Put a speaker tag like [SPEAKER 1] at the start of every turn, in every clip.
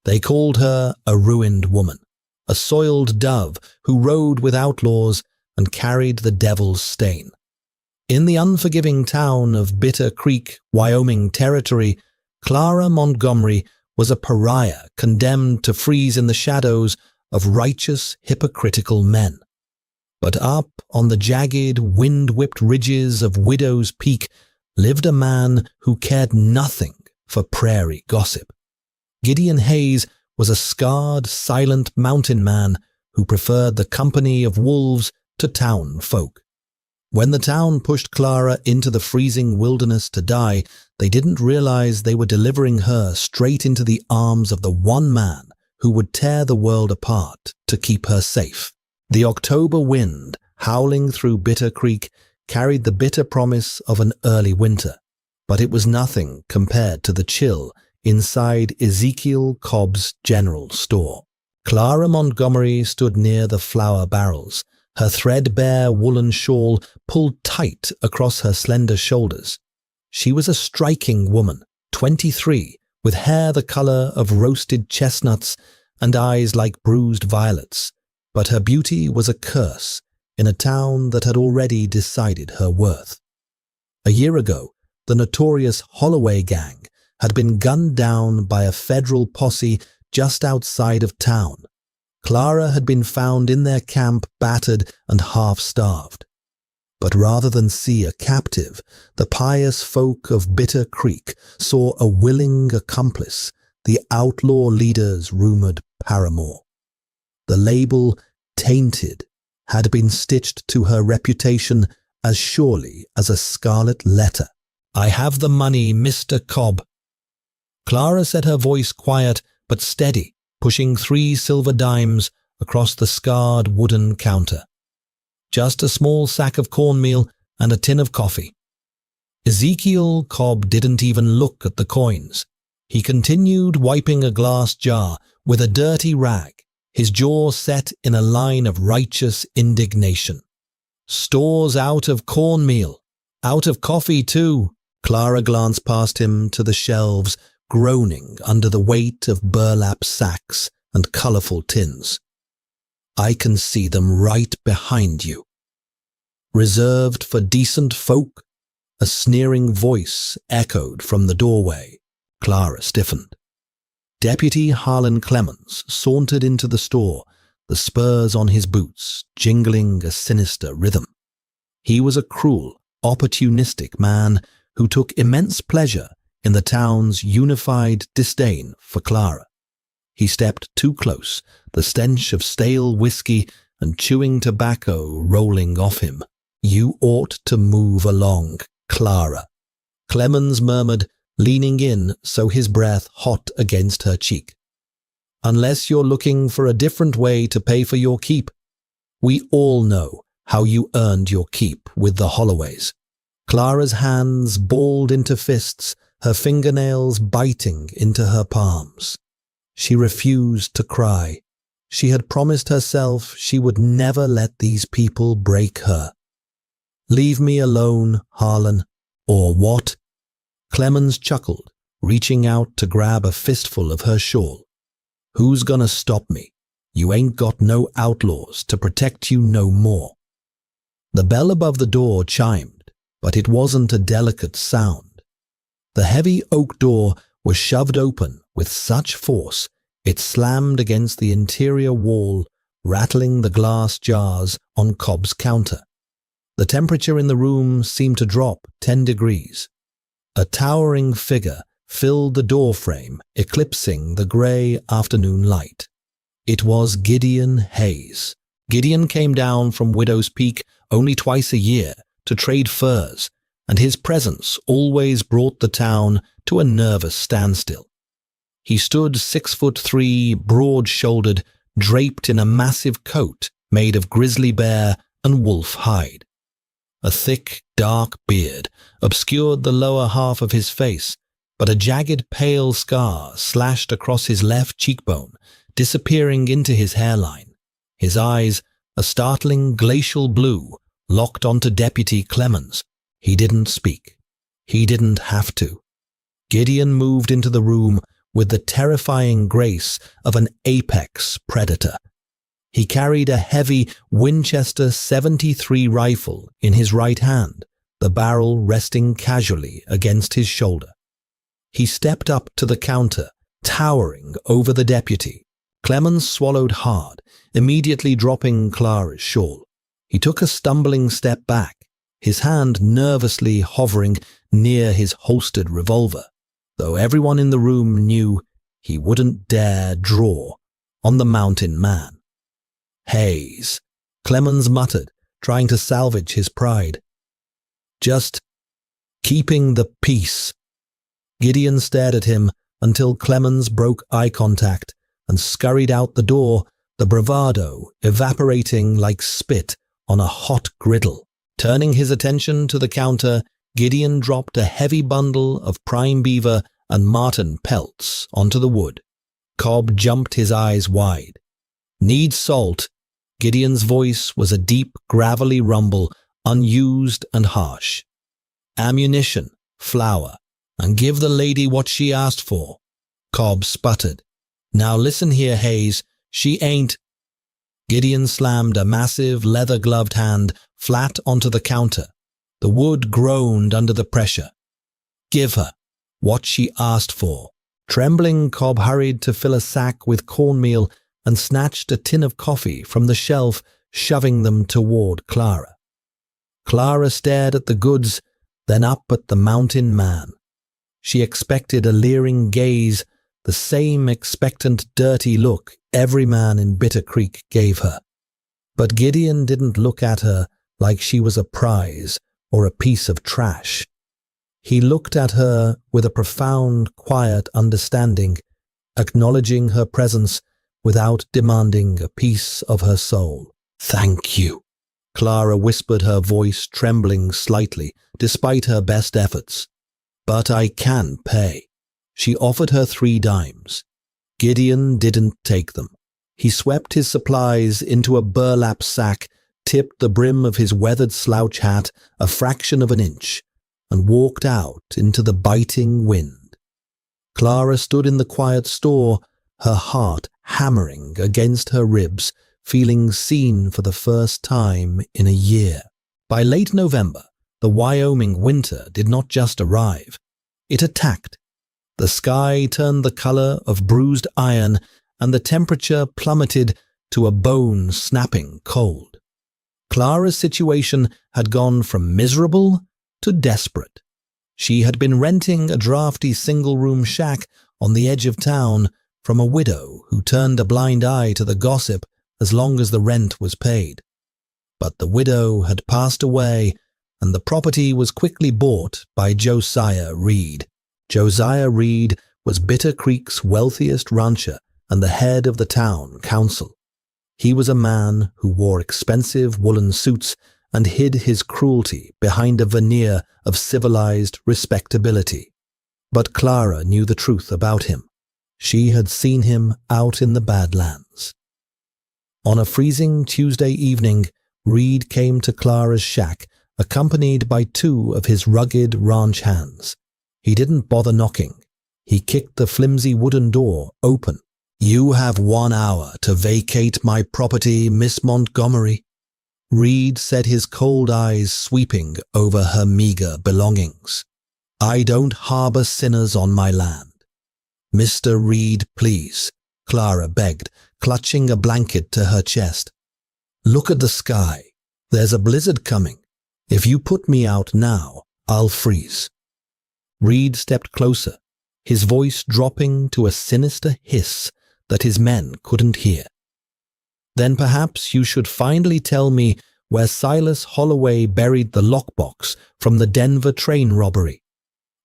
[SPEAKER 1] They called her a ruined woman, a soiled dove who rode with outlaws and carried the devil's stain. In the unforgiving town of Bitter Creek, Wyoming Territory, Clara Montgomery was a pariah condemned to freeze in the shadows of righteous, hypocritical men. But up on the jagged, wind-whipped ridges of Widow's Peak lived a man who cared nothing for prairie gossip. Gideon Hayes was a scarred, silent mountain man who preferred the company of wolves to town folk. When the town pushed Clara into the freezing wilderness to die, they didn't realize they were delivering her straight into the arms of the one man who would tear the world apart to keep her safe. The October wind, howling through Bitter Creek, carried the bitter promise of an early winter, but it was nothing compared to the chill inside Ezekiel Cobb's general store. Clara Montgomery stood near the flour barrels, her threadbare woolen shawl pulled tight across her slender shoulders. She was a striking woman, 23, with hair the color of roasted chestnuts and eyes like bruised violets, but her beauty was a curse in a town that had already decided her worth. A year ago, the notorious Holloway Gang had been gunned down by a federal posse just outside of town. Clara had been found in their camp battered and half-starved. But rather than see a captive, the pious folk of Bitter Creek saw a willing accomplice, the outlaw leader's rumored paramour. The label Tainted had been stitched to her reputation as surely as a scarlet letter. "I have the money, Mr. Cobb." Clara said, her voice quiet but steady, pushing 3 silver dimes across the scarred wooden counter. "Just a small sack of cornmeal and a tin of coffee." Ezekiel Cobb didn't even look at the coins. He continued wiping a glass jar with a dirty rag, his jaw set in a line of righteous indignation. "Store's out of cornmeal, out of coffee too." Clara glanced past him to the shelves, groaning under the weight of burlap sacks and colorful tins. "I can see them right behind you." "Reserved for decent folk?" A sneering voice echoed from the doorway. Clara stiffened. Deputy Harlan Clemens sauntered into the store, the spurs on his boots jingling a sinister rhythm. He was a cruel, opportunistic man who took immense pleasure in the town's unified disdain for Clara. He stepped too close, the stench of stale whiskey and chewing tobacco rolling off him. "You ought to move along, Clara," Clemens murmured, leaning in so his breath hot against her cheek. "Unless you're looking for a different way to pay for your keep. We all know how you earned your keep with the Holloways." Clara's hands balled into fists, her fingernails biting into her palms. She refused to cry. She had promised herself she would never let these people break her. "Leave me alone, Harlan, or what?" Clemens chuckled, reaching out to grab a fistful of her shawl. "Who's gonna stop me? You ain't got no outlaws to protect you no more." The bell above the door chimed, but it wasn't a delicate sound. The heavy oak door was shoved open with such force it slammed against the interior wall, rattling the glass jars on Cobb's counter. The temperature in the room seemed to drop 10 degrees. A towering figure filled the doorframe, eclipsing the grey afternoon light. It was Gideon Hayes. Gideon came down from Widow's Peak only twice a year to trade furs, and his presence always brought the town to a nervous standstill. He stood 6'3", broad-shouldered, draped in a massive coat made of grizzly bear and wolf hide. A thick, dark beard obscured the lower half of his face, but a jagged pale scar slashed across his left cheekbone, disappearing into his hairline. His eyes, a startling glacial blue, locked onto Deputy Clemens. He didn't speak. He didn't have to. Gideon moved into the room with the terrifying grace of an apex predator. He carried a heavy Winchester 73 rifle in his right hand, the barrel resting casually against his shoulder. He stepped up to the counter, towering over the deputy. Clemens swallowed hard, immediately dropping Clara's shawl. He took a stumbling step back, his hand nervously hovering near his holstered revolver, though everyone in the room knew he wouldn't dare draw on the mountain man. "Hayes," Clemens muttered, trying to salvage his pride. "Just keeping the peace." Gideon stared at him until Clemens broke eye contact and scurried out the door, the bravado evaporating like spit on a hot griddle. Turning his attention to the counter, Gideon dropped a heavy bundle of prime beaver and marten pelts onto the wood. Cobb jumped his eyes wide. "Need salt." Gideon's voice was a deep, gravelly rumble, unused and harsh. "Ammunition, flour, and give the lady what she asked for." Cobb sputtered. "Now listen here, Hayes, she ain't—" Gideon slammed a massive leather-gloved hand flat onto the counter. The wood groaned under the pressure. "Give her what she asked for." Trembling, Cobb hurried to fill a sack with cornmeal and snatched a tin of coffee from the shelf, shoving them toward Clara. Clara stared at the goods, then up at the mountain man. She expected a leering gaze, the same expectant, dirty look every man in Bitter Creek gave her. But Gideon didn't look at her like she was a prize or a piece of trash. He looked at her with a profound, quiet understanding, acknowledging her presence without demanding a piece of her soul. "Thank you," Clara whispered, her voice trembling slightly despite her best efforts. "But I can pay." She offered her 3 dimes. Gideon didn't take them. He swept his supplies into a burlap sack, tipped the brim of his weathered slouch hat a fraction of an inch, and walked out into the biting wind. Clara stood in the quiet store, her heart hammering against her ribs, feeling seen for the first time in a year. By late November, the Wyoming winter did not just arrive. It attacked. The sky turned the color of bruised iron, and the temperature plummeted to a bone-snapping cold. Clara's situation had gone from miserable to desperate. She had been renting a drafty single-room shack on the edge of town from a widow who turned a blind eye to the gossip as long as the rent was paid. But the widow had passed away, and the property was quickly bought by Josiah Reed. Josiah Reed was Bitter Creek's wealthiest rancher and the head of the town council. He was a man who wore expensive woolen suits and hid his cruelty behind a veneer of civilized respectability. But Clara knew the truth about him. She had seen him out in the Badlands. On a freezing Tuesday evening, Reed came to Clara's shack, accompanied by 2 of his rugged ranch hands. He didn't bother knocking. He kicked the flimsy wooden door open. "You have 1 hour to vacate my property, Miss Montgomery." Reed said, his cold eyes sweeping over her meager belongings. "I don't harbor sinners on my land." "Mr. Reed, please," Clara begged, clutching a blanket to her chest. "Look at the sky. There's a blizzard coming. If you put me out now, I'll freeze." Reed stepped closer, his voice dropping to a sinister hiss that his men couldn't hear. "Then perhaps you should finally tell me where Silas Holloway buried the lockbox from the Denver train robbery.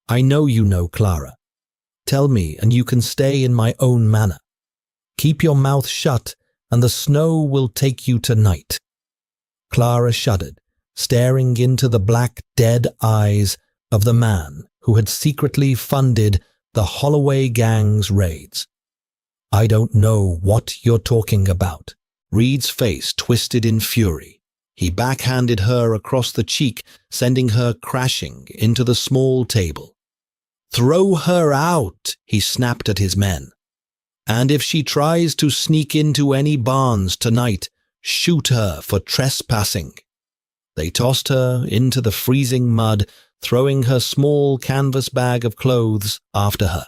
[SPEAKER 1] I know you know, Clara. Tell me, and you can stay in my own manner. Keep your mouth shut, and the snow will take you tonight." Clara shuddered, staring into the black, dead eyes of the man who had secretly funded the Holloway gang's raids. "I don't know what you're talking about." Reed's face twisted in fury. He backhanded her across the cheek, sending her crashing into the small table. "Throw her out," he snapped at his men. "And if she tries to sneak into any barns tonight, shoot her for trespassing." They tossed her into the freezing mud, throwing her small canvas bag of clothes after her.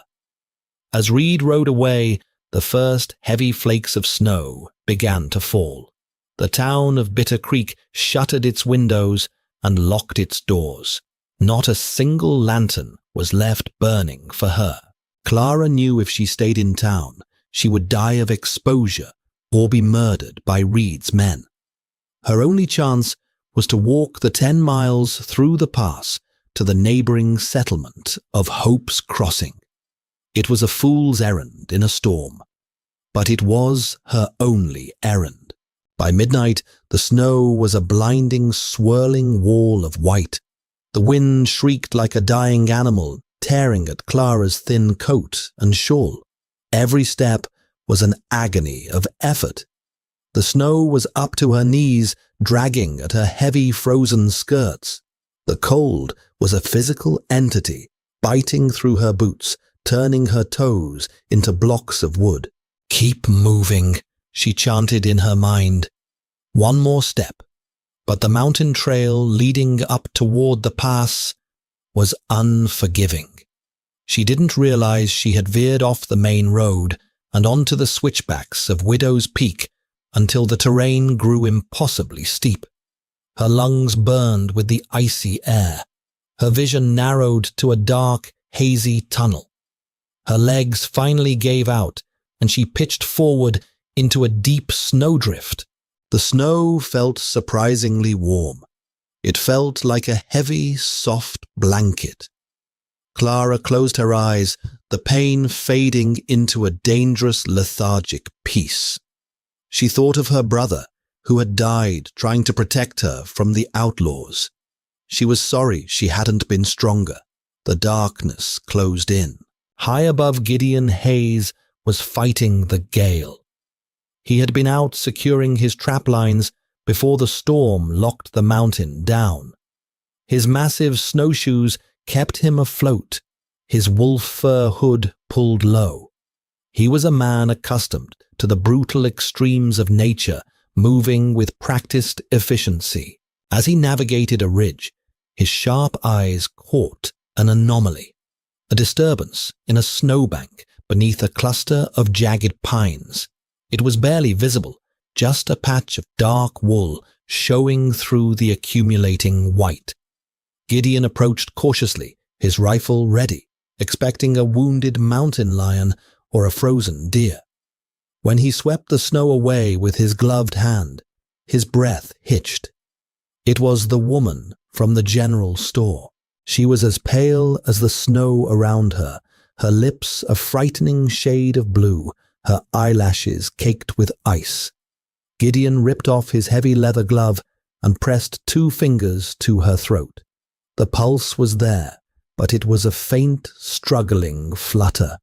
[SPEAKER 1] As Reed rode away, the first heavy flakes of snow began to fall. The town of Bitter Creek shuttered its windows and locked its doors. Not a single lantern was left burning for her. Clara knew if she stayed in town, she would die of exposure or be murdered by Reed's men. Her only chance was to walk the 10 miles through the pass to the neighboring settlement of Hope's Crossing. It was a fool's errand in a storm, but it was her only errand. By midnight, the snow was a blinding, swirling wall of white. The wind shrieked like a dying animal, tearing at Clara's thin coat and shawl. Every step was an agony of effort. The snow was up to her knees, dragging at her heavy frozen skirts. The cold was a physical entity, biting through her boots, turning her toes into blocks of wood. "Keep moving," she chanted in her mind. One more step, but the mountain trail leading up toward the pass was unforgiving. She didn't realize she had veered off the main road and onto the switchbacks of Widow's Peak until the terrain grew impossibly steep. Her lungs burned with the icy air. Her vision narrowed to a dark, hazy tunnel. Her legs finally gave out, and she pitched forward into a deep snowdrift. The snow felt surprisingly warm. It felt like a heavy, soft blanket. Clara closed her eyes, the pain fading into a dangerous, lethargic peace. She thought of her brother, who had died trying to protect her from the outlaws. She was sorry she hadn't been stronger. The darkness closed in. High above Gideon, Hayes was fighting the gale. He had been out securing his trap lines before the storm locked the mountain down. His massive snowshoes kept him afloat, his wolf fur hood pulled low. He was a man accustomed to the brutal extremes of nature, moving with practiced efficiency. As he navigated a ridge, his sharp eyes caught an anomaly, a disturbance in a snowbank beneath a cluster of jagged pines. It was barely visible, just a patch of dark wool showing through the accumulating white. Gideon approached cautiously, his rifle ready, expecting a wounded mountain lion or a frozen deer. When he swept the snow away with his gloved hand, his breath hitched. It was the woman from the general store. She was as pale as the snow around her, her lips a frightening shade of blue, her eyelashes caked with ice. Gideon ripped off his heavy leather glove and pressed 2 fingers to her throat. The pulse was there, but it was a faint, struggling flutter.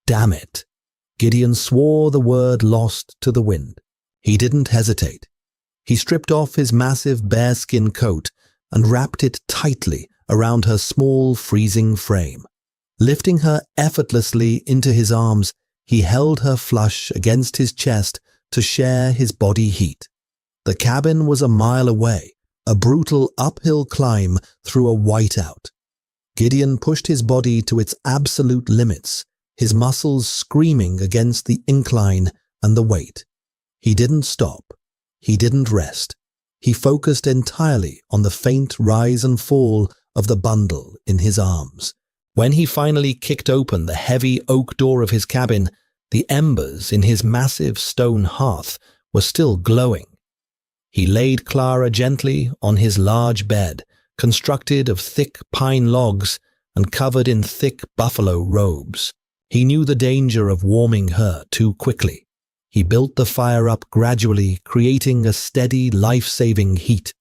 [SPEAKER 1] Damn it! Gideon swore the word lost to the wind. He didn't hesitate. He stripped off his massive bearskin coat and wrapped it tightly around her small, freezing frame. Lifting her effortlessly into his arms, he held her flush against his chest to share his body heat. The cabin was a mile away, a brutal uphill climb through a whiteout. Gideon pushed his body to its absolute limits, his muscles screaming against the incline and the weight. He didn't stop. He didn't rest. He focused entirely on the faint rise and fall of the bundle in his arms. When he finally kicked open the heavy oak door of his cabin, the embers in his massive stone hearth were still glowing. He laid Clara gently on his large bed, constructed of thick pine logs and covered in thick buffalo robes. He knew the danger of warming her too quickly. He built the fire up gradually, creating a steady, life-saving heat.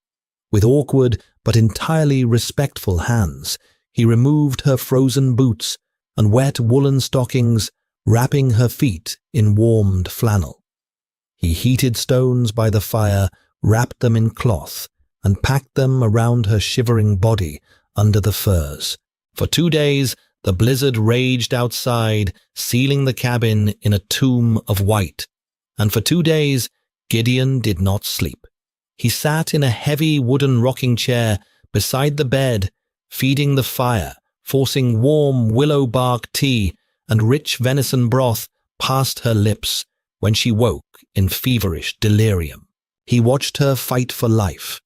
[SPEAKER 1] With awkward but entirely respectful hands, he removed her frozen boots and wet woolen stockings, wrapping her feet in warmed flannel. He heated stones by the fire, wrapped them in cloth, and packed them around her shivering body under the furs. For 2 days, The blizzard raged outside, sealing the cabin in a tomb of white, and for 2 days Gideon did not sleep. He sat in a heavy wooden rocking chair beside the bed, feeding the fire, forcing warm willow bark tea and rich venison broth past her lips when she woke in feverish delirium. He watched her fight for life.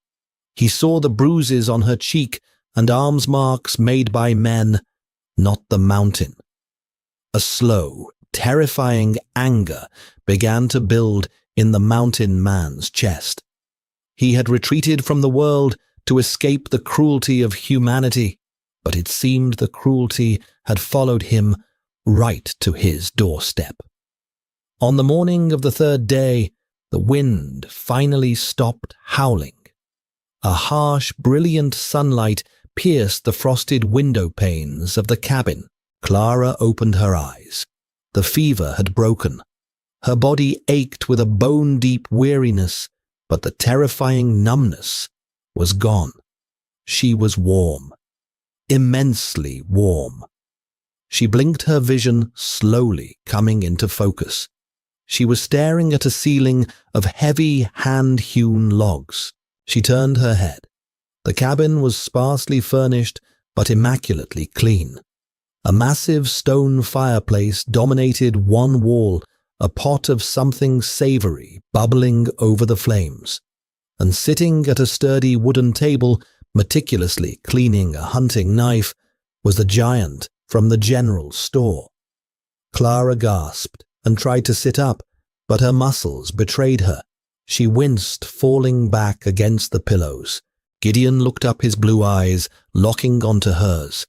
[SPEAKER 1] He saw the bruises on her cheek and arms marks made by men, not the mountain. A slow, terrifying anger began to build in the mountain man's chest. He had retreated from the world to escape the cruelty of humanity, but it seemed the cruelty had followed him right to his doorstep. On the morning of the 3rd day, the wind finally stopped howling. A harsh, brilliant sunlight pierced the frosted window panes of the cabin. Clara opened her eyes. The fever had broken. Her body ached with a bone-deep weariness, but the terrifying numbness was gone. She was warm, immensely warm. She blinked, her vision slowly coming into focus. She was staring at a ceiling of heavy hand-hewn logs. She turned her head. The cabin was sparsely furnished but immaculately clean. A massive stone fireplace dominated one wall, a pot of something savory bubbling over the flames. And sitting at a sturdy wooden table, meticulously cleaning a hunting knife, was the giant from the general store. Clara gasped and tried to sit up, but her muscles betrayed her. She winced, falling back against the pillows. Gideon looked up, his blue eyes locking onto hers.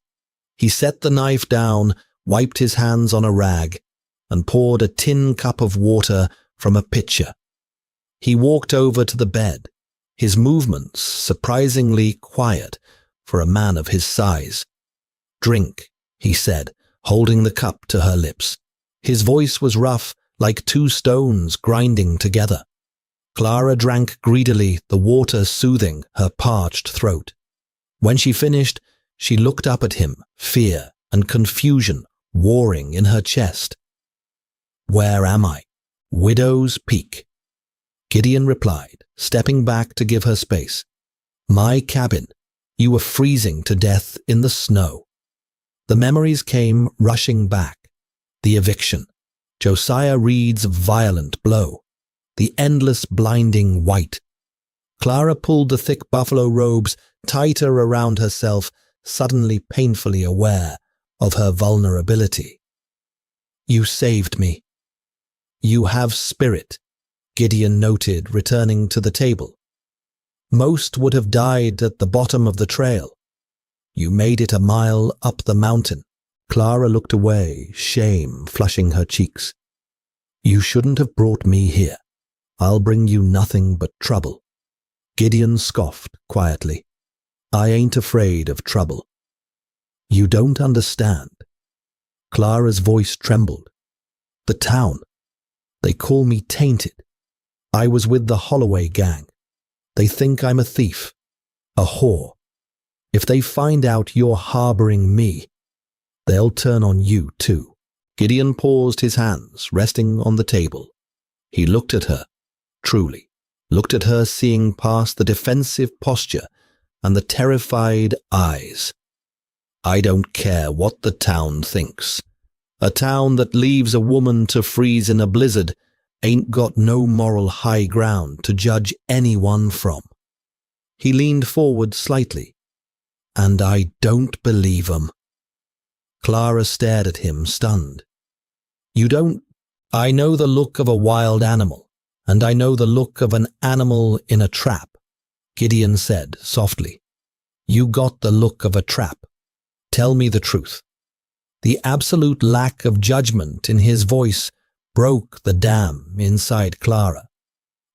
[SPEAKER 1] He set the knife down, wiped his hands on a rag, and poured a tin cup of water from a pitcher. He walked over to the bed, his movements surprisingly quiet for a man of his size. "Drink," he said, holding the cup to her lips. His voice was rough, like 2 stones grinding together. Clara drank greedily, the water soothing her parched throat. When she finished, she looked up at him, fear and confusion warring in her chest. "Where am I?" "Widow's Peak," Gideon replied, stepping back to give her space. "My cabin. You were freezing to death in the snow." The memories came rushing back. The eviction, Josiah Reed's violent blow, the endless blinding white. Clara pulled the thick buffalo robes tighter around herself, suddenly painfully aware of her vulnerability. "You saved me." "You have spirit," Gideon noted, returning to the table. "Most would have died at the bottom of the trail. You made it a mile up the mountain." Clara looked away, shame flushing her cheeks. "You shouldn't have brought me here. I'll bring you nothing but trouble." Gideon scoffed quietly. "I ain't afraid of trouble." "You don't understand." Clara's voice trembled. "The town. They call me Tainted. I was with the Holloway gang. They think I'm a thief, a whore. If they find out you're harboring me, they'll turn on you too." Gideon paused, his hands resting on the table. He looked at her, truly, looked at her, seeing past the defensive posture and the terrified eyes. "I don't care what the town thinks. A town that leaves a woman to freeze in a blizzard ain't got no moral high ground to judge anyone from." He leaned forward slightly. "And I don't believe 'em." Clara stared at him, stunned. "You don't—" "I know the look of a wild animal, and I know the look of an animal in a trap," Gideon said softly. "You got the look of a trap. Tell me the truth." The absolute lack of judgment in his voice broke the dam inside Clara.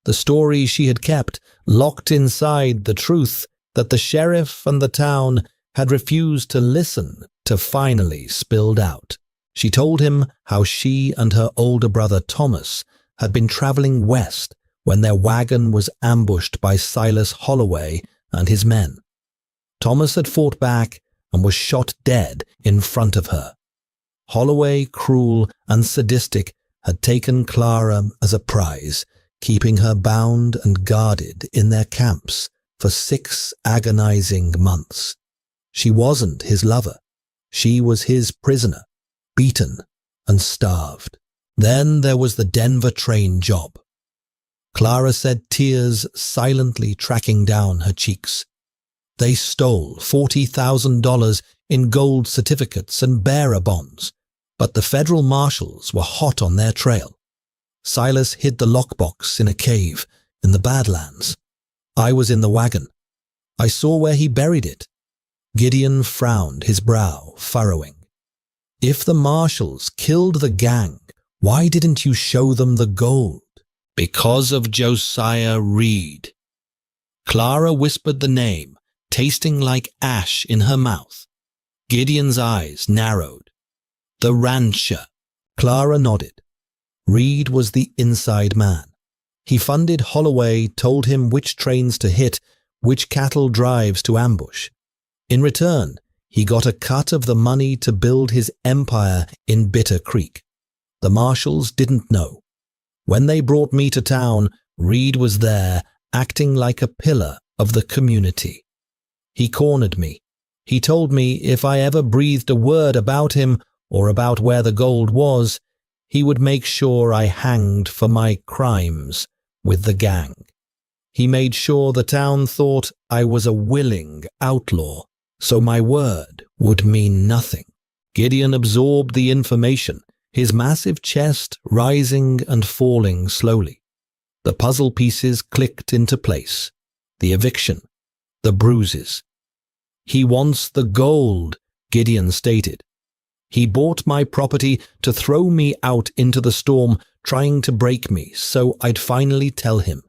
[SPEAKER 1] The story she had kept locked inside the truth that the sheriff and the town had refused to listen to finally spilled out. She told him how she and her older brother Thomas had been traveling west when their wagon was ambushed by Silas Holloway and his men. Thomas had fought back and was shot dead in front of her. Holloway, cruel and sadistic, had taken Clara as a prize, keeping her bound and guarded in their camps for 6 agonizing months. She wasn't his lover. She was his prisoner, beaten and starved. Then there was the Denver train job. Clara said, tears silently tracking down her cheeks. They stole $40,000 in gold certificates and bearer bonds, but the federal marshals were hot on their trail. Silas hid the lockbox in a cave in the Badlands. I was in the wagon. I saw where he buried it. Gideon frowned, his brow furrowing. If the marshals killed the gang, why didn't you show them the gold? Because of Josiah Reed. Clara whispered the name, tasting like ash in her mouth. Gideon's eyes narrowed. The rancher. Clara nodded. Reed was the inside man. He funded Holloway, told him which trains to hit, which cattle drives to ambush. In return, he got a cut of the money to build his empire in Bitter Creek. The marshals didn't know. When they brought me to town, Reed was there, acting like a pillar of the community. He cornered me. He told me if I ever breathed a word about him or about where the gold was, he would make sure I hanged for my crimes with the gang. He made sure the town thought I was a willing outlaw, so my word would mean nothing. Gideon absorbed the information, his massive chest rising and falling slowly. The puzzle pieces clicked into place. The eviction, the bruises. He wants the gold, Gideon stated. He bought my property to throw me out into the storm, trying to break me so I'd finally tell him,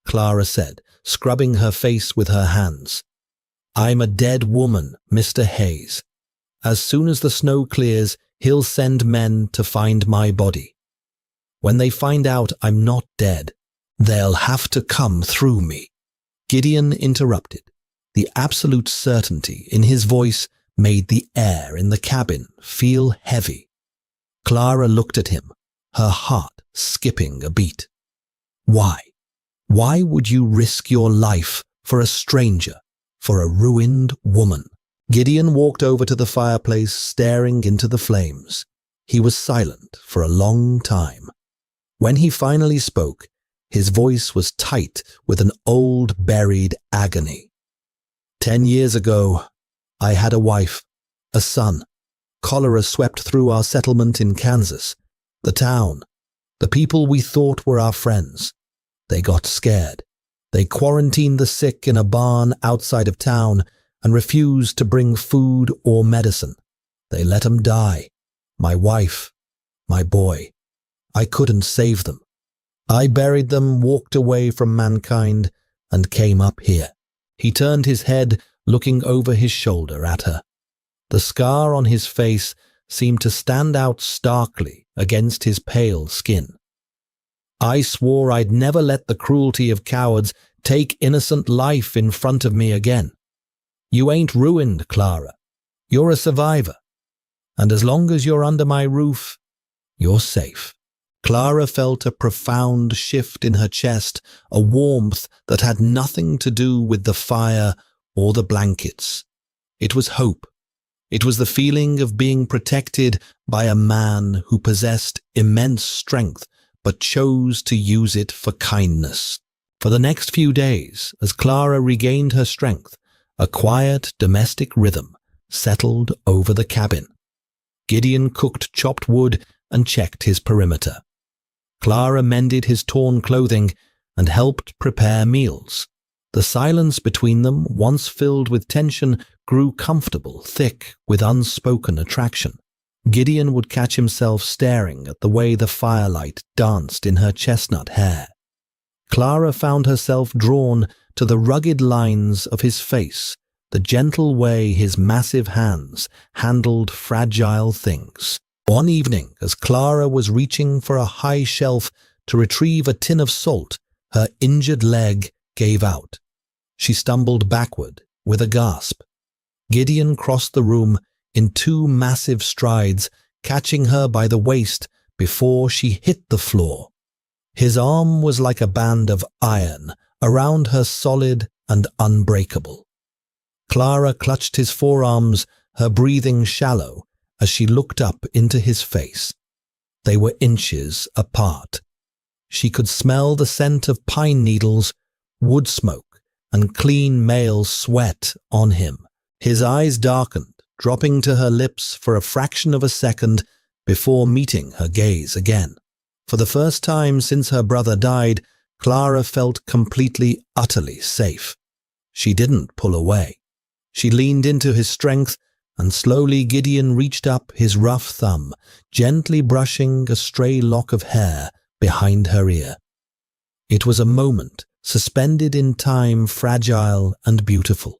[SPEAKER 1] Clara said, scrubbing her face with her hands. I'm a dead woman, Mr. Hayes. As soon as the snow clears, he'll send men to find my body. When they find out I'm not dead, they'll have to come through me. Gideon interrupted. The absolute certainty in his voice made the air in the cabin feel heavy. Clara looked at him, her heart skipping a beat. Why? Why would you risk your life for a stranger, for a ruined woman? Gideon walked over to the fireplace, staring into the flames. He was silent for a long time. When he finally spoke, his voice was tight with an old buried agony. 10 years ago, I had a wife, a son. Cholera swept through our settlement in Kansas, the town, the people we thought were our friends. They got scared. They quarantined the sick in a barn outside of town and refused to bring food or medicine. They let them die. My wife, my boy. I couldn't save them. I buried them, walked away from mankind, and came up here. He turned his head, looking over his shoulder at her. The scar on his face seemed to stand out starkly against his pale skin. I swore I'd never let the cruelty of cowards take innocent life in front of me again. You ain't ruined, Clara. You're a survivor. And as long as you're under my roof, you're safe. Clara felt a profound shift in her chest, a warmth that had nothing to do with the fire or the blankets. It was hope. It was the feeling of being protected by a man who possessed immense strength but chose to use it for kindness. For the next few days, as Clara regained her strength, a quiet domestic rhythm settled over the cabin. Gideon cooked chopped wood and checked his perimeter. Clara mended his torn clothing and helped prepare meals. The silence between them, once filled with tension, grew comfortable, thick with unspoken attraction. Gideon would catch himself staring at the way the firelight danced in her chestnut hair. Clara found herself drawn to the rugged lines of his face, the gentle way his massive hands handled fragile things. One evening, as Clara was reaching for a high shelf to retrieve a tin of salt, her injured leg gave out. She stumbled backward with a gasp. Gideon crossed the room in 2 massive strides, catching her by the waist before she hit the floor. His arm was like a band of iron around her, solid and unbreakable. Clara clutched his forearms, her breathing shallow as she looked up into his face. They were inches apart. She could smell the scent of pine needles, wood smoke, and clean male sweat on him. His eyes darkened, dropping to her lips for a fraction of a second before meeting her gaze again. For the first time since her brother died, Clara felt completely, utterly safe. She didn't pull away. She leaned into his strength, and slowly Gideon reached up his rough thumb, gently brushing a stray lock of hair behind her ear. It was a moment suspended in time, fragile and beautiful.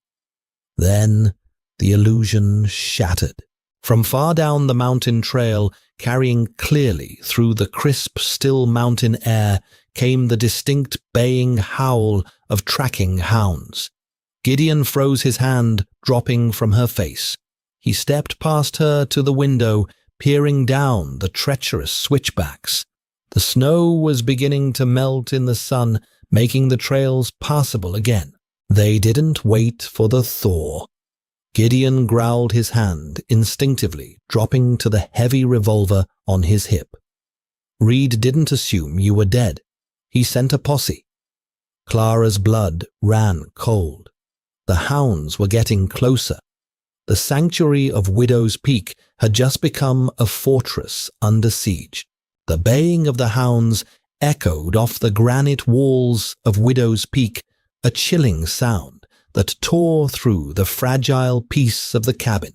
[SPEAKER 1] Then the illusion shattered. From far down the mountain trail, carrying clearly through the crisp, still mountain air, came the distinct baying howl of tracking hounds. Gideon froze his hand, dropping from her face. He stepped past her to the window, peering down the treacherous switchbacks. The snow was beginning to melt in the sun, making the trails passable again. They didn't wait for the thaw. Gideon growled his hand, instinctively dropping to the heavy revolver on his hip. Reed didn't assume you were dead. He sent a posse. Clara's blood ran cold. The hounds were getting closer. The sanctuary of Widow's Peak had just become a fortress under siege. The baying of the hounds echoed off the granite walls of Widow's Peak, a chilling sound that tore through the fragile peace of the cabin.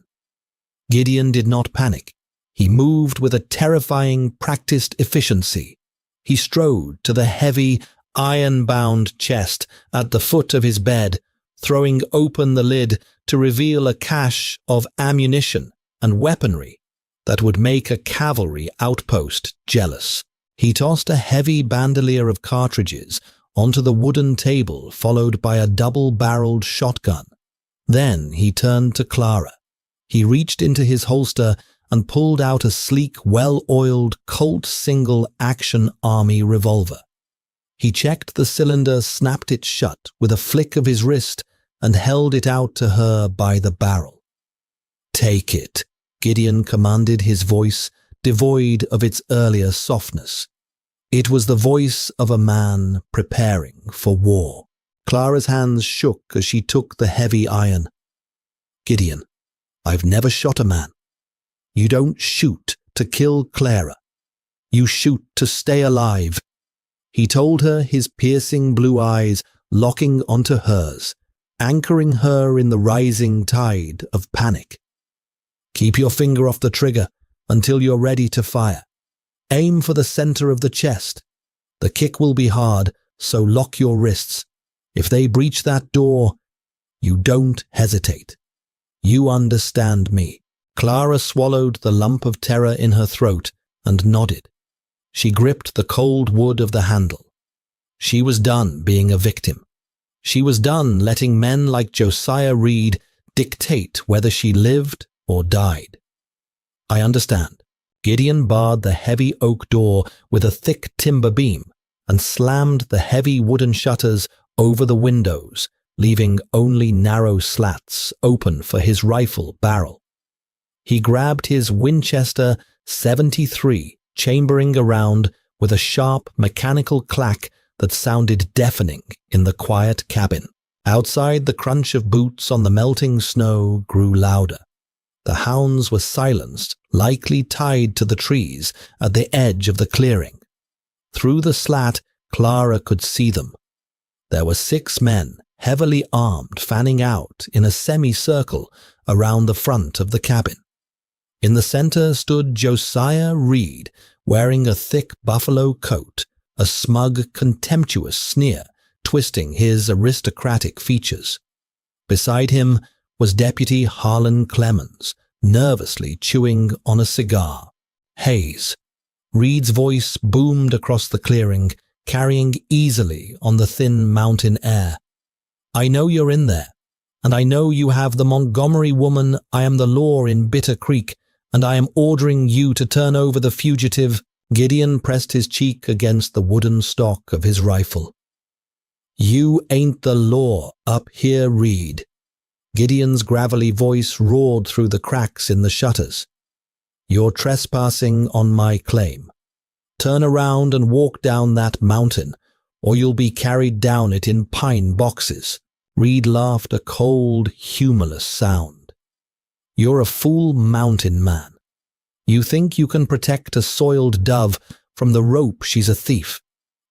[SPEAKER 1] Gideon did not panic. He moved with a terrifying, practiced efficiency. He strode to the heavy, iron-bound chest at the foot of his bed, throwing open the lid to reveal a cache of ammunition and weaponry that would make a cavalry outpost jealous. He tossed a heavy bandolier of cartridges onto the wooden table, followed by a double-barreled shotgun. Then he turned to Clara. He reached into his holster and pulled out a sleek, well-oiled Colt single-action Army revolver. He checked the cylinder, snapped it shut with a flick of his wrist, and held it out to her by the barrel. "Take it," Gideon commanded, his voice devoid of its earlier softness. It was the voice of a man preparing for war. Clara's hands shook as she took the heavy iron. "Gideon, I've never shot a man. You don't shoot to kill Clara. You shoot to stay alive." He told her, his piercing blue eyes locking onto hers, anchoring her in the rising tide of panic. "Keep your finger off the trigger until you're ready to fire. Aim for the center of the chest. The kick will be hard, so lock your wrists. If they breach that door, you don't hesitate. You understand me." Clara swallowed the lump of terror in her throat and nodded. She gripped the cold wood of the handle. She was done being a victim. She was done letting men like Josiah Reed dictate whether she lived or died. "I understand." Gideon barred the heavy oak door with a thick timber beam and slammed the heavy wooden shutters over the windows, leaving only narrow slats open for his rifle barrel. He grabbed his Winchester .73, chambering around with a sharp mechanical clack that sounded deafening in the quiet cabin. Outside, the crunch of boots on the melting snow grew louder. The hounds were silenced, likely tied to the trees at the edge of the clearing. Through the slat, Clara could see them. There were 6 men, heavily armed, fanning out in a semicircle around the front of the cabin. In the center stood Josiah Reed, wearing a thick buffalo coat, a smug, contemptuous sneer twisting his aristocratic features. Beside him was Deputy Harlan Clemens, nervously chewing on a cigar. "Hayes." Reed's voice boomed across the clearing, carrying easily on the thin mountain air. "I know you're in there. and I know you have the Montgomery woman. I am the law in Bitter Creek, and I am ordering you to turn over the fugitive." Gideon pressed his cheek against the wooden stock of his rifle. "You ain't the law up here, Reed." Gideon's gravelly voice roared through the cracks in the shutters. "You're trespassing on my claim. Turn around and walk down that mountain, or you'll be carried down it in pine boxes." Reed laughed a cold, humorless sound. "You're a fool mountain man. You think you can protect a soiled dove from the rope. She's a thief.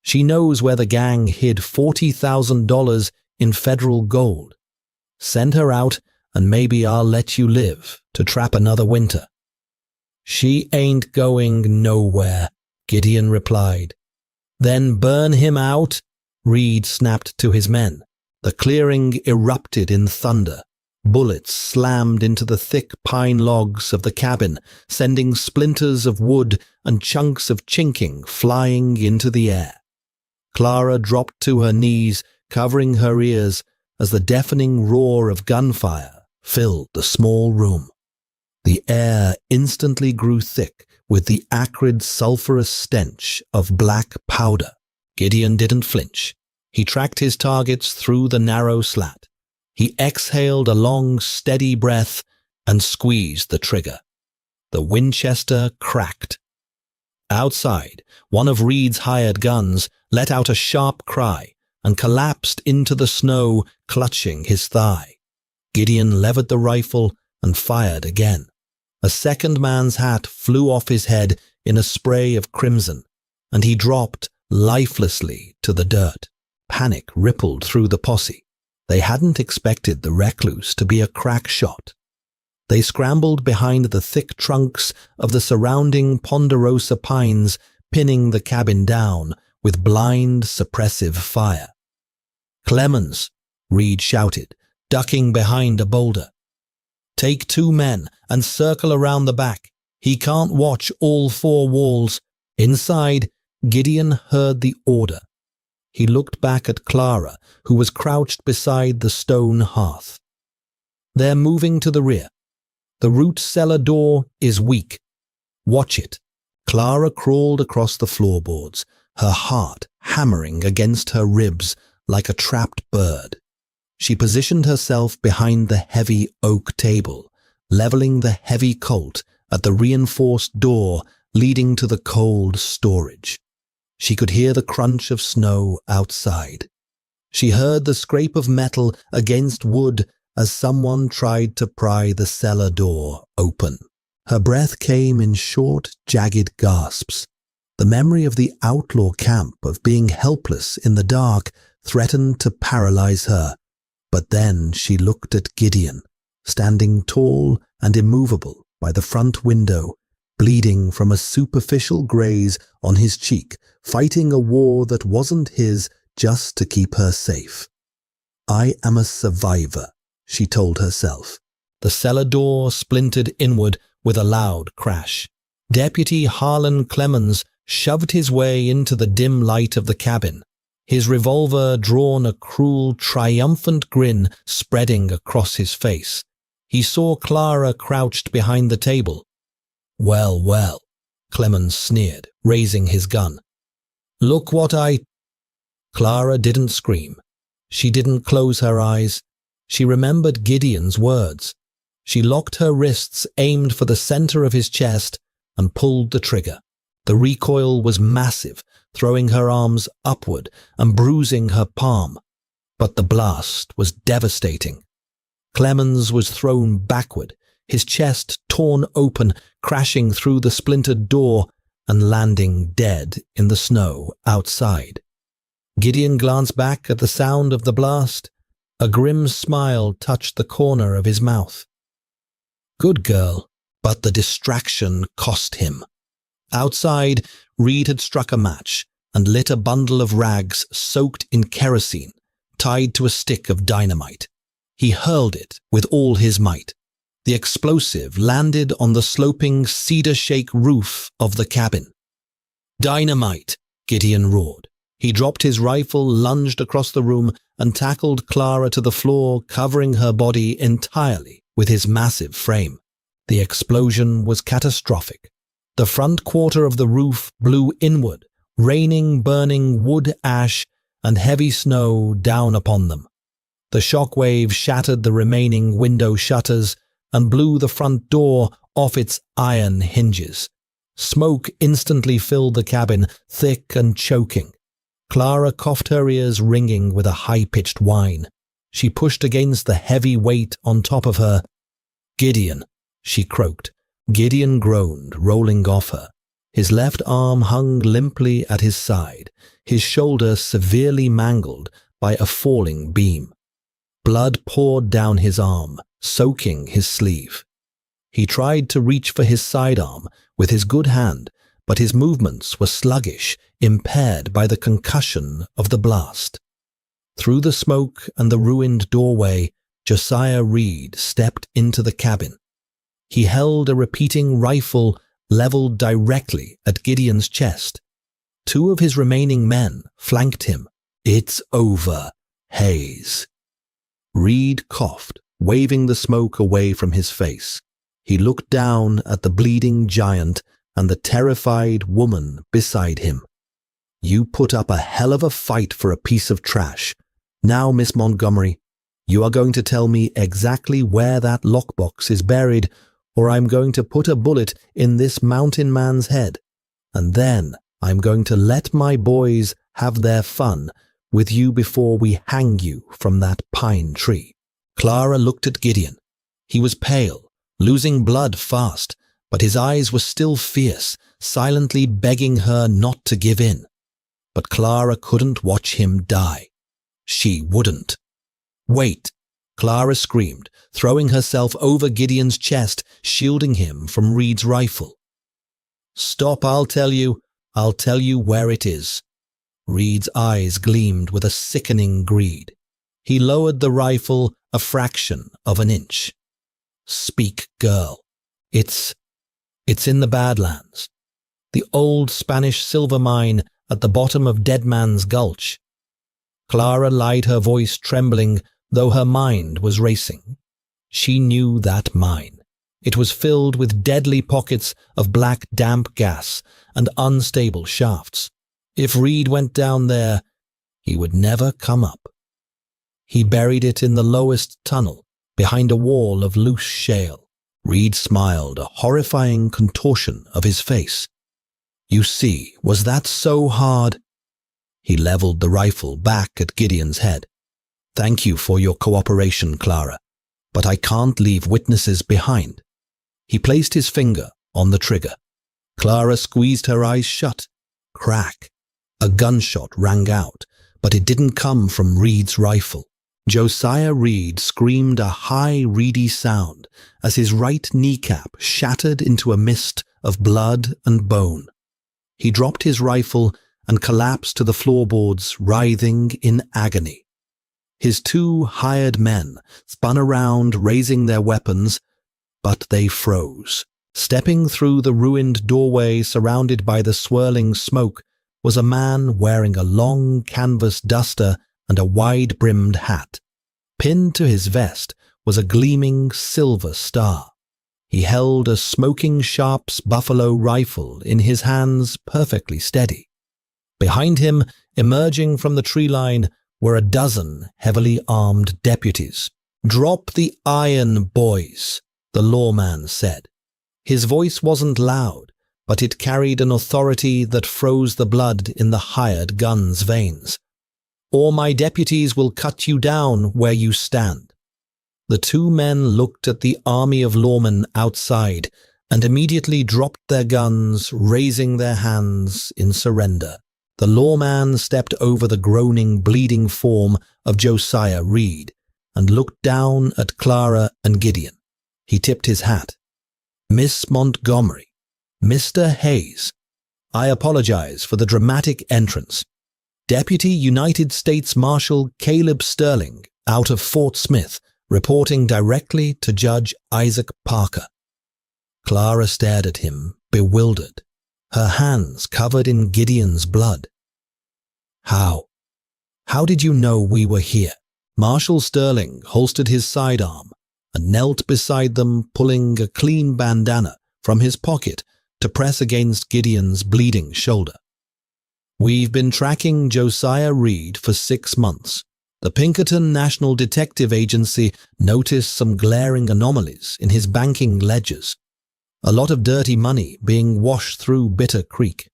[SPEAKER 1] She knows where the gang hid $40,000 in federal gold. Send her out, and maybe I'll let you live to trap another winter." "She ain't going nowhere," Gideon replied. "Then burn him out," Reed snapped to his men. The clearing erupted in thunder. Bullets slammed into the thick pine logs of the cabin, sending splinters of wood and chunks of chinking flying into the air. Clara dropped to her knees, covering her ears, as the deafening roar of gunfire filled the small room. The air instantly grew thick with the acrid, sulphurous stench of black powder. Gideon didn't flinch. He tracked his targets through the narrow slat. He exhaled a long, steady breath and squeezed the trigger. The Winchester cracked. Outside, one of Reed's hired guns let out a sharp cry and collapsed into the snow, clutching his thigh. Gideon levered the rifle and fired again. A second man's hat flew off his head in a spray of crimson, and he dropped lifelessly to the dirt. Panic rippled through the posse. They hadn't expected the recluse to be a crack shot. They scrambled behind the thick trunks of the surrounding ponderosa pines, pinning the cabin down with blind, suppressive fire. "Clemens," Reed shouted, ducking behind a boulder. "Take 2 men and circle around the back. He can't watch all 4 walls." Inside, Gideon heard the order. He looked back at Clara, who was crouched beside the stone hearth. "They're moving to the rear. The root cellar door is weak. Watch it." Clara crawled across the floorboards, her heart hammering against her ribs like a trapped bird. She positioned herself behind the heavy oak table, leveling the heavy Colt at the reinforced door leading to the cold storage. She could hear the crunch of snow outside. She heard the scrape of metal against wood as someone tried to pry the cellar door open. Her breath came in short, jagged gasps. The memory of the outlaw camp, of being helpless in the dark, threatened to paralyze her. But then she looked at Gideon, standing tall and immovable by the front window, bleeding from a superficial graze on his cheek, fighting a war that wasn't his just to keep her safe. "I am a survivor," she told herself. The cellar door splintered inward with a loud crash. Deputy Harlan Clemens shoved his way into the dim light of the cabin, his revolver drawn, a cruel, triumphant grin spreading across his face. He saw Clara crouched behind the table. "Well, well," Clemens sneered, raising his gun. "Look what I—" Clara didn't scream. She didn't close her eyes. She remembered Gideon's words. She locked her wrists, aimed for the center of his chest, and pulled the trigger. The recoil was massive, throwing her arms upward and bruising her palm. But the blast was devastating. Clemens was thrown backward, his chest torn open, crashing through the splintered door and landing dead in the snow outside. Gideon glanced back at the sound of the blast. A grim smile touched the corner of his mouth. Good girl, but the distraction cost him. Outside, Reed had struck a match and lit a bundle of rags soaked in kerosene, tied to a stick of dynamite. He hurled it with all his might. The explosive landed on the sloping cedar shake roof of the cabin. "Dynamite!" Gideon roared. He dropped his rifle, lunged across the room, and tackled Clara to the floor, covering her body entirely with his massive frame. The explosion was catastrophic. The front quarter of the roof blew inward, raining burning wood ash and heavy snow down upon them. The shockwave shattered the remaining window shutters and blew the front door off its iron hinges. Smoke instantly filled the cabin, thick and choking. Clara coughed, her ears ringing with a high-pitched whine. She pushed against the heavy weight on top of her. "Gideon," she croaked. Gideon groaned, rolling off her. His left arm hung limply at his side, his shoulder severely mangled by a falling beam. Blood poured down his arm, soaking his sleeve. He tried to reach for his sidearm with his good hand, but his movements were sluggish, impaired by the concussion of the blast. Through the smoke and the ruined doorway, Josiah Reed stepped into the cabin. He held a repeating rifle leveled directly at Gideon's chest. Two of his remaining men flanked him. "It's over, Hayes." Reed coughed, waving the smoke away from his face. He looked down at the bleeding giant and the terrified woman beside him. "You put up a hell of a fight for a piece of trash. Now, Miss Montgomery, you are going to tell me exactly where that lockbox is buried, or I'm going to put a bullet in this mountain man's head. And then I'm going to let my boys have their fun with you before we hang you from that pine tree." Clara looked at Gideon. He was pale, losing blood fast, but his eyes were still fierce, silently begging her not to give in. But Clara couldn't watch him die. She wouldn't. "Wait!" Clara screamed, throwing herself over Gideon's chest, shielding him from Reed's rifle. "Stop, I'll tell you where it is." Reed's eyes gleamed with a sickening greed. He lowered the rifle a fraction of an inch. "Speak, girl. It's in the Badlands. The old Spanish silver mine at the bottom of Dead Man's Gulch." Clara lied, her voice trembling, though her mind was racing. She knew that mine. It was filled with deadly pockets of black damp gas and unstable shafts. If Reed went down there, he would never come up. He buried it in the lowest tunnel, behind a wall of loose shale. Reed smiled, a horrifying contortion of his face. "You see, was that so hard?" He leveled the rifle back at Gideon's head. "Thank you for your cooperation, Clara, but I can't leave witnesses behind." He placed his finger on the trigger. Clara squeezed her eyes shut. Crack. A gunshot rang out, but it didn't come from Reed's rifle. Josiah Reed screamed a high, reedy sound as his right kneecap shattered into a mist of blood and bone. He dropped his rifle and collapsed to the floorboards, writhing in agony. His two hired men spun around, raising their weapons, but they froze. Stepping through the ruined doorway surrounded by the swirling smoke was a man wearing a long canvas duster and a wide-brimmed hat. Pinned to his vest was a gleaming silver star. He held a smoking Sharps buffalo rifle in his hands, perfectly steady. Behind him, emerging from the tree line, were a dozen heavily armed deputies. "Drop the iron, boys," the lawman said. His voice wasn't loud, but it carried an authority that froze the blood in the hired gun's veins. "Or my deputies will cut you down where you stand." The two men looked at the army of lawmen outside and immediately dropped their guns, raising their hands in surrender. The lawman stepped over the groaning, bleeding form of Josiah Reed and looked down at Clara and Gideon. He tipped his hat. "Miss Montgomery, Mr. Hayes, I apologize for the dramatic entrance. Deputy United States Marshal Caleb Sterling, out of Fort Smith, reporting directly to Judge Isaac Parker." Clara stared at him, bewildered, her hands covered in Gideon's blood. How? How did you know we were here? Marshal Sterling holstered his sidearm and knelt beside them, pulling a clean bandana from his pocket to press against Gideon's bleeding shoulder. We've been tracking Josiah Reed for 6 months. The Pinkerton National Detective Agency noticed some glaring anomalies in his banking ledgers. A lot of dirty money being washed through Bitter Creek.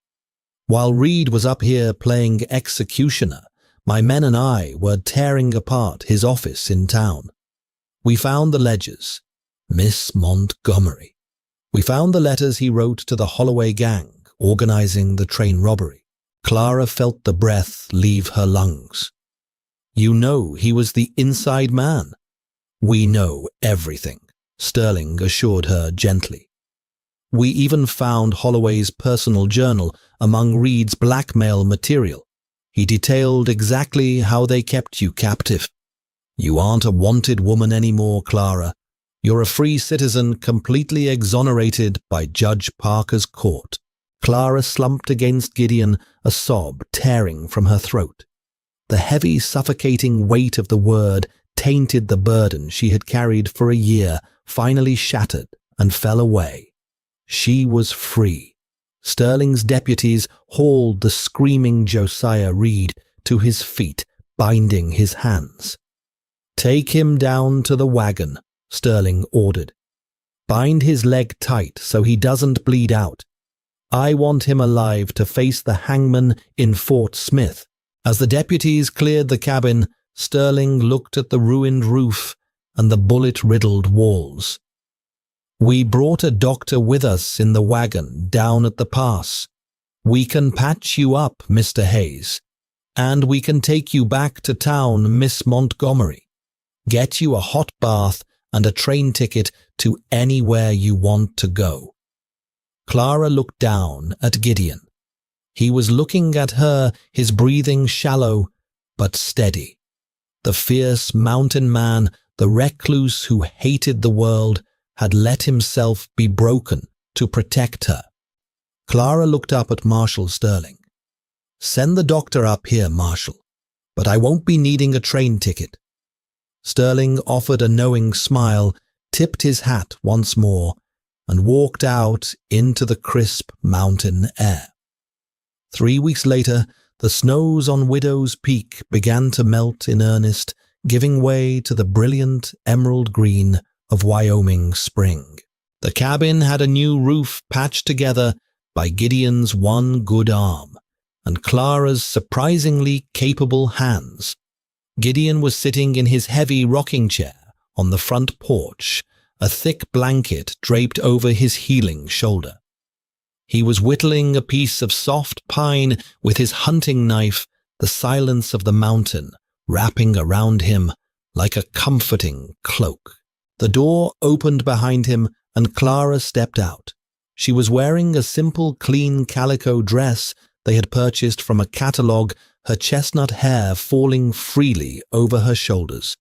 [SPEAKER 1] While Reed was up here playing executioner, my men and I were tearing apart his office in town. We found the ledgers. Miss Montgomery. We found the letters he wrote to the Holloway gang organizing the train robbery. Clara felt the breath leave her lungs. You know he was the inside man. We know everything, Sterling assured her gently. We even found Holloway's personal journal among Reed's blackmail material. He detailed exactly how they kept you captive. You aren't a wanted woman anymore, Clara. You're a free citizen completely exonerated by Judge Parker's court. Clara slumped against Gideon, a sob tearing from her throat. The heavy, suffocating weight of the word tainted the burden she had carried for a year, finally shattered and fell away. She was free. Sterling's deputies hauled the screaming Josiah Reed to his feet, binding his hands. Take him down to the wagon, Sterling ordered. Bind his leg tight so he doesn't bleed out. I want him alive to face the hangman in Fort Smith. As the deputies cleared the cabin, Sterling looked at the ruined roof and the bullet-riddled walls. We brought a doctor with us in the wagon down at the pass. We can patch you up, Mr. Hayes, and we can take you back to town, Miss Montgomery. Get you a hot bath and a train ticket to anywhere you want to go. Clara looked down at Gideon. He was looking at her, his breathing shallow but steady. The fierce mountain man, the recluse who hated the world, had let himself be broken to protect her. Clara looked up at Marshal Sterling. Send the doctor up here, Marshal, but I won't be needing a train ticket. Sterling offered a knowing smile, tipped his hat once more, and walked out into the crisp mountain air. 3 weeks later, the snows on Widow's Peak began to melt in earnest, giving way to the brilliant emerald green of Wyoming spring. The cabin had a new roof patched together by Gideon's one good arm and Clara's surprisingly capable hands. Gideon was sitting in his heavy rocking chair on the front porch, a thick blanket draped over his healing shoulder. He was whittling a piece of soft pine with his hunting knife, the silence of the mountain wrapping around him like a comforting cloak. The door opened behind him and Clara stepped out. She was wearing a simple, clean calico dress they had purchased from a catalogue, her chestnut hair falling freely over her shoulders.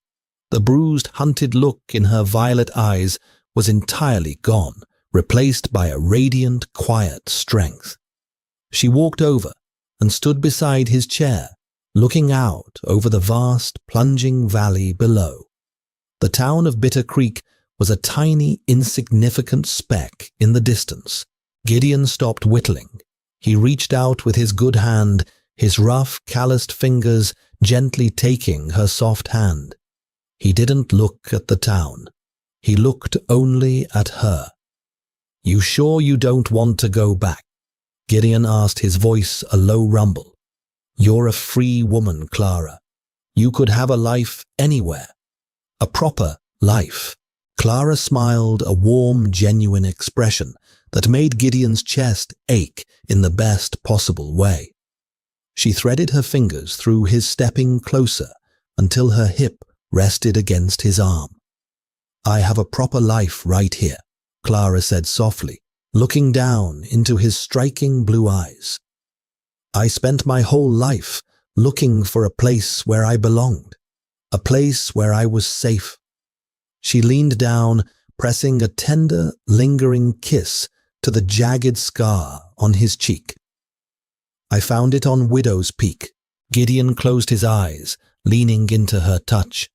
[SPEAKER 1] The bruised, hunted look in her violet eyes was entirely gone, replaced by a radiant, quiet strength. She walked over and stood beside his chair, looking out over the vast, plunging valley below. The town of Bitter Creek was a tiny, insignificant speck in the distance. Gideon stopped whittling. He reached out with his good hand, his rough, calloused fingers gently taking her soft hand. He didn't look at the town. He looked only at her. You sure you don't want to go back? Gideon asked, his voice a low rumble. You're a free woman, Clara. You could have a life anywhere. A proper life. Clara smiled, a warm, genuine expression that made Gideon's chest ache in the best possible way. She threaded her fingers through his, stepping closer until her hip rested against his arm. I have a proper life right here, Clara said softly, looking down into his striking blue eyes. I spent my whole life looking for a place where I belonged, a place where I was safe. She leaned down, pressing a tender, lingering kiss to the jagged scar on his cheek. I found it on Widow's Peak, Gideon closed his eyes, leaning into her touch.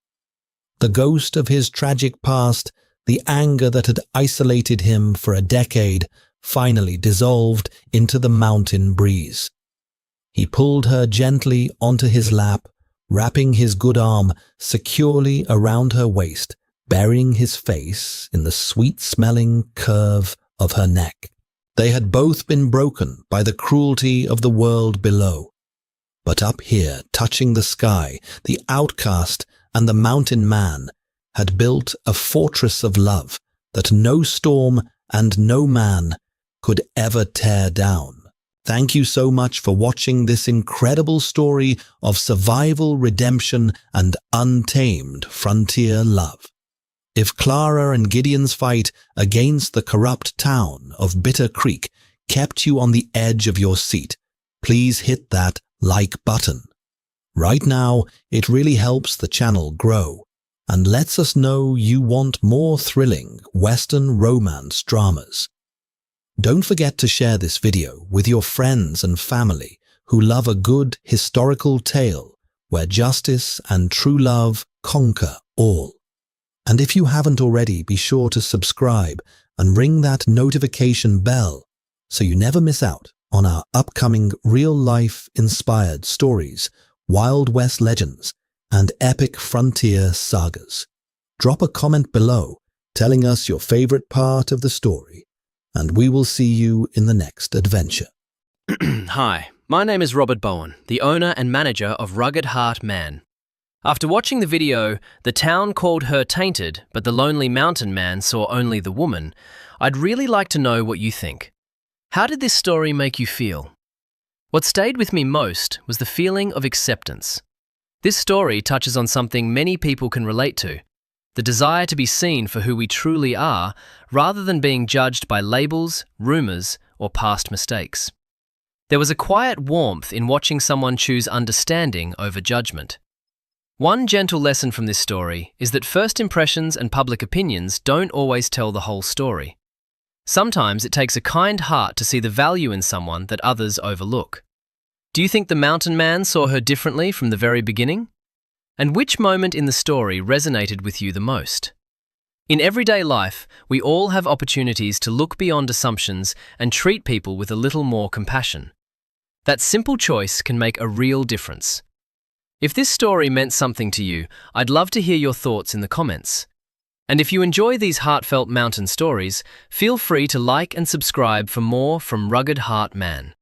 [SPEAKER 1] The ghost of his tragic past, the anger that had isolated him for a decade, finally dissolved into the mountain breeze. He pulled her gently onto his lap, wrapping his good arm securely around her waist, burying his face in the sweet-smelling curve of her neck. They had both been broken by the cruelty of the world below. But up here, touching the sky, the outcast and the mountain man had built a fortress of love that no storm and no man could ever tear down. Thank you so much for watching this incredible story of survival, redemption, and untamed frontier love. If Clara and Gideon's fight against the corrupt town of Bitter Creek kept you on the edge of your seat, please hit that like button. Right now, it really helps the channel grow and lets us know you want more thrilling Western romance dramas. Don't forget to share this video with your friends and family who love a good historical tale where justice and true love conquer all. And if you haven't already, be sure to subscribe and ring that notification bell so you never miss out on our upcoming real-life inspired stories, Wild West legends, and epic frontier sagas. Drop a comment below telling us your favorite part of the story, and we will see you in the next adventure.
[SPEAKER 2] Hi, my name is Robert Bowen, the owner and manager of Rugged Heart Man. After watching the video, The Town Called Her Tainted, but the Lonely Mountain Man Saw Only the Woman, I'd really like to know what you think. How did this story make you feel? What stayed with me most was the feeling of acceptance. This story touches on something many people can relate to, the desire to be seen for who we truly are, rather than being judged by labels, rumors, or past mistakes. There was a quiet warmth in watching someone choose understanding over judgment. One gentle lesson from this story is that first impressions and public opinions don't always tell the whole story. Sometimes it takes a kind heart to see the value in someone that others overlook. Do you think the mountain man saw her differently from the very beginning? And which moment in the story resonated with you the most? In everyday life, we all have opportunities to look beyond assumptions and treat people with a little more compassion. That simple choice can make a real difference. If this story meant something to you, I'd love to hear your thoughts in the comments. And if you enjoy these heartfelt mountain stories, feel free to like and subscribe for more from Rugged Heart Man.